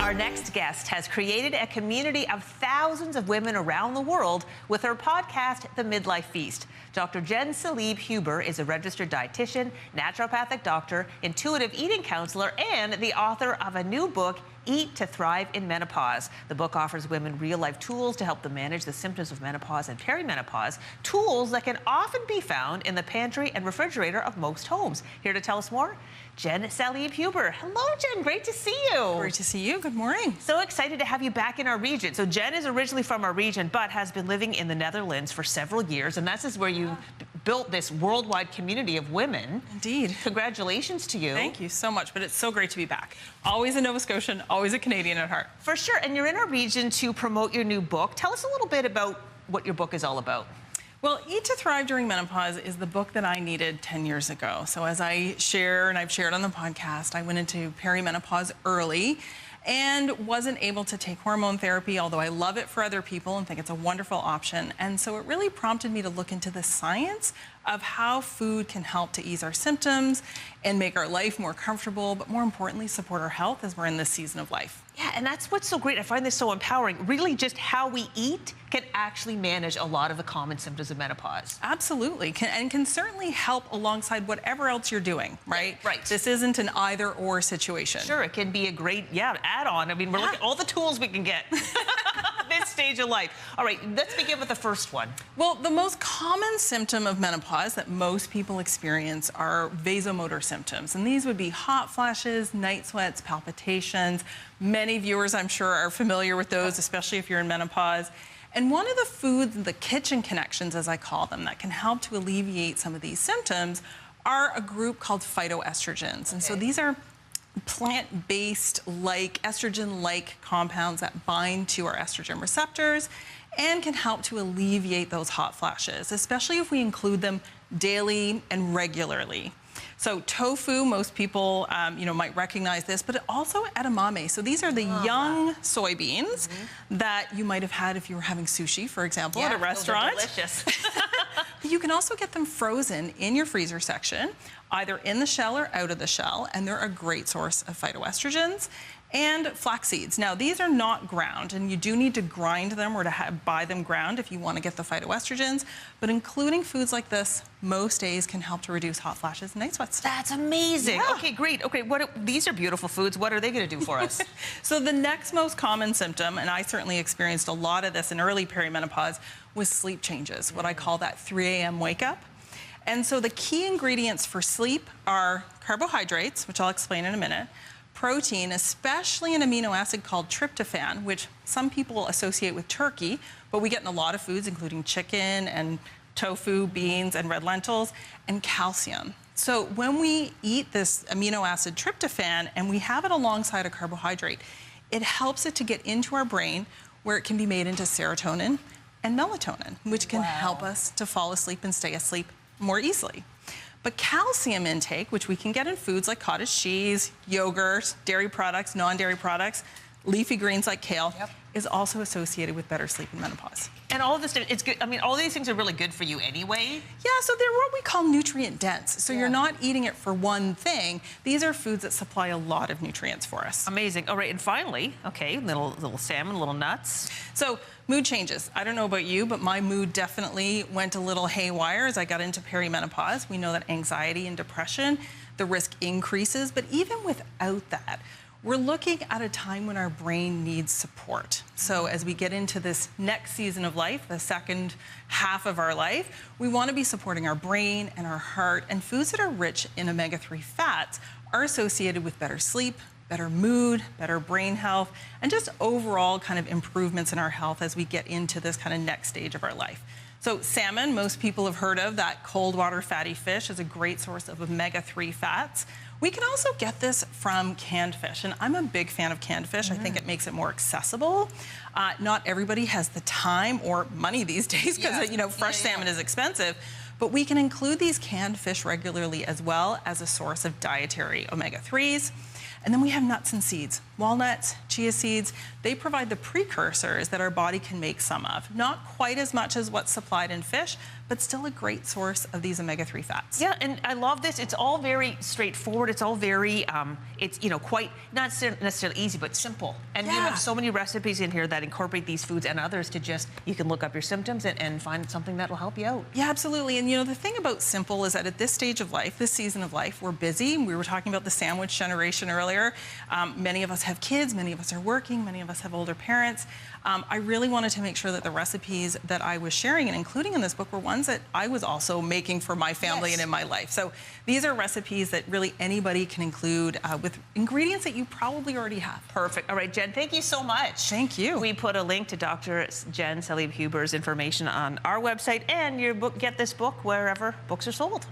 Our next guest has created a community of thousands of women around the world with her podcast, The Midlife Feast. Dr. Jenn Salib Huber is a registered dietitian, naturopathic doctor, intuitive eating counselor, and the author of a new book, Eat to Thrive in Menopause. The book offers women real-life tools to help them manage the symptoms of menopause and perimenopause, tools that can often be found in the pantry and refrigerator of most homes. Here to tell us more, Jenn Salib Huber. Hello, Jenn. Great to see you. Great to see you. Good morning. So excited to have you back in our region. So Jenn is originally from our region, but has been living in the Netherlands for several years, and this is where you built this worldwide community of women. Indeed. Congratulations to you. Thank you so much, but it's so great to be back. Always a Nova Scotian, always a Canadian at heart. For sure, and you're in our region to promote your new book. Tell us a little bit about what your book is all about. Well, Eat to Thrive During Menopause is the book that I needed 10 years ago. So as I share, and I've shared on the podcast, I went into perimenopause early and wasn't able to take hormone therapy, although I love it for other people and think it's a wonderful option. And so it really prompted me to look into the science of how food can help to ease our symptoms and make our life more comfortable, but more importantly, support our health as we're in this season of life. Yeah, and that's what's so great. I find this so empowering. Really, just how we eat can actually manage a lot of the common symptoms of menopause. Absolutely, and can certainly help alongside whatever else you're doing, right? Right. This isn't an either-or situation. Sure, it can be a great, add-on. I mean, we're looking at all the tools we can get at this stage of life. All right, let's begin with the first one. Well, the most common symptom of menopause that most people experience are vasomotor symptoms, and these would be hot flashes, night sweats, palpitations. Many viewers, I'm sure, are familiar with those, especially if you're in menopause. And one of the foods, the kitchen connections, as I call them, that can help to alleviate some of these symptoms are a group called phytoestrogens. And so these are plant-based, estrogen-like compounds that bind to our estrogen receptors and can help to alleviate those hot flashes, especially if we include them daily and regularly. So tofu, most people, might recognize this, but also edamame. So these are the young soybeans that you might have had if you were having sushi, for example, at a restaurant. Those are delicious. You can also get them frozen in your freezer section, either in the shell or out of the shell, and they're a great source of phytoestrogens. And flax seeds. Now, these are not ground, and you do need to grind them or to buy them ground if you want to get the phytoestrogens. But including foods like this, most days can help to reduce hot flashes and night sweats. That's amazing. Yeah. Okay, great. Okay, these are beautiful foods. What are they going to do for us? So the next most common symptom, and I certainly experienced a lot of this in early perimenopause, was sleep changes, what I call that 3 a.m. wake up. And so the key ingredients for sleep are carbohydrates, which I'll explain in a minute, protein, especially an amino acid called tryptophan, which some people associate with turkey, but we get in a lot of foods, including chicken and tofu, beans, and red lentils, and calcium. So when we eat this amino acid tryptophan and we have it alongside a carbohydrate, it helps it to get into our brain where it can be made into serotonin and melatonin, which can help us to fall asleep and stay asleep more easily. But calcium intake, which we can get in foods like cottage cheese, yogurt, dairy products, non-dairy products, leafy greens like kale, is also associated with better sleep in menopause. And all of this, it's good. I mean, all these things are really good for you anyway. Yeah, so they're what we call nutrient dense. So you're not eating it for one thing. These are foods that supply a lot of nutrients for us. Amazing. All right, and finally, little salmon, little nuts. So mood changes. I don't know about you, but my mood definitely went a little haywire as I got into perimenopause. We know that anxiety and depression, the risk increases, but even without that, we're looking at a time when our brain needs support. So as we get into this next season of life, the second half of our life, we want to be supporting our brain and our heart, and foods that are rich in omega-3 fats are associated with better sleep, better mood, better brain health, and just overall kind of improvements in our health as we get into this kind of next stage of our life. So salmon, most people have heard of that cold water fatty fish, is a great source of omega-3 fats. We can also get this from canned fish, and I'm a big fan of canned fish. I think it makes it more accessible. Not everybody has the time or money these days because fresh salmon is expensive, but we can include these canned fish regularly as well as a source of dietary omega-3s. And then we have nuts and seeds. Walnuts, chia seeds, they provide the precursors that our body can make some of. Not quite as much as what's supplied in fish, but still a great source of these omega-3 fats. Yeah, and I love this. It's all very straightforward. It's all very, it's, you know, quite, not necessarily easy, but simple. And you have so many recipes in here that incorporate these foods and others to just, you can look up your symptoms and find something that will help you out. Yeah, absolutely. And you know, the thing about simple is that at this stage of life, this season of life, we're busy. We were talking about the sandwich generation earlier. Many of us have kids, many of us are working, many of us have older parents. I really wanted to make sure that the recipes that I was sharing and including in this book were ones that I was also making for my family and in my life. So these are recipes that really anybody can include with ingredients that you probably already have. Perfect. All right, Jen, thank you so much. Thank you. We put a link to Dr. Jenn Salib Huber's information on our website, and your book, get this book wherever books are sold.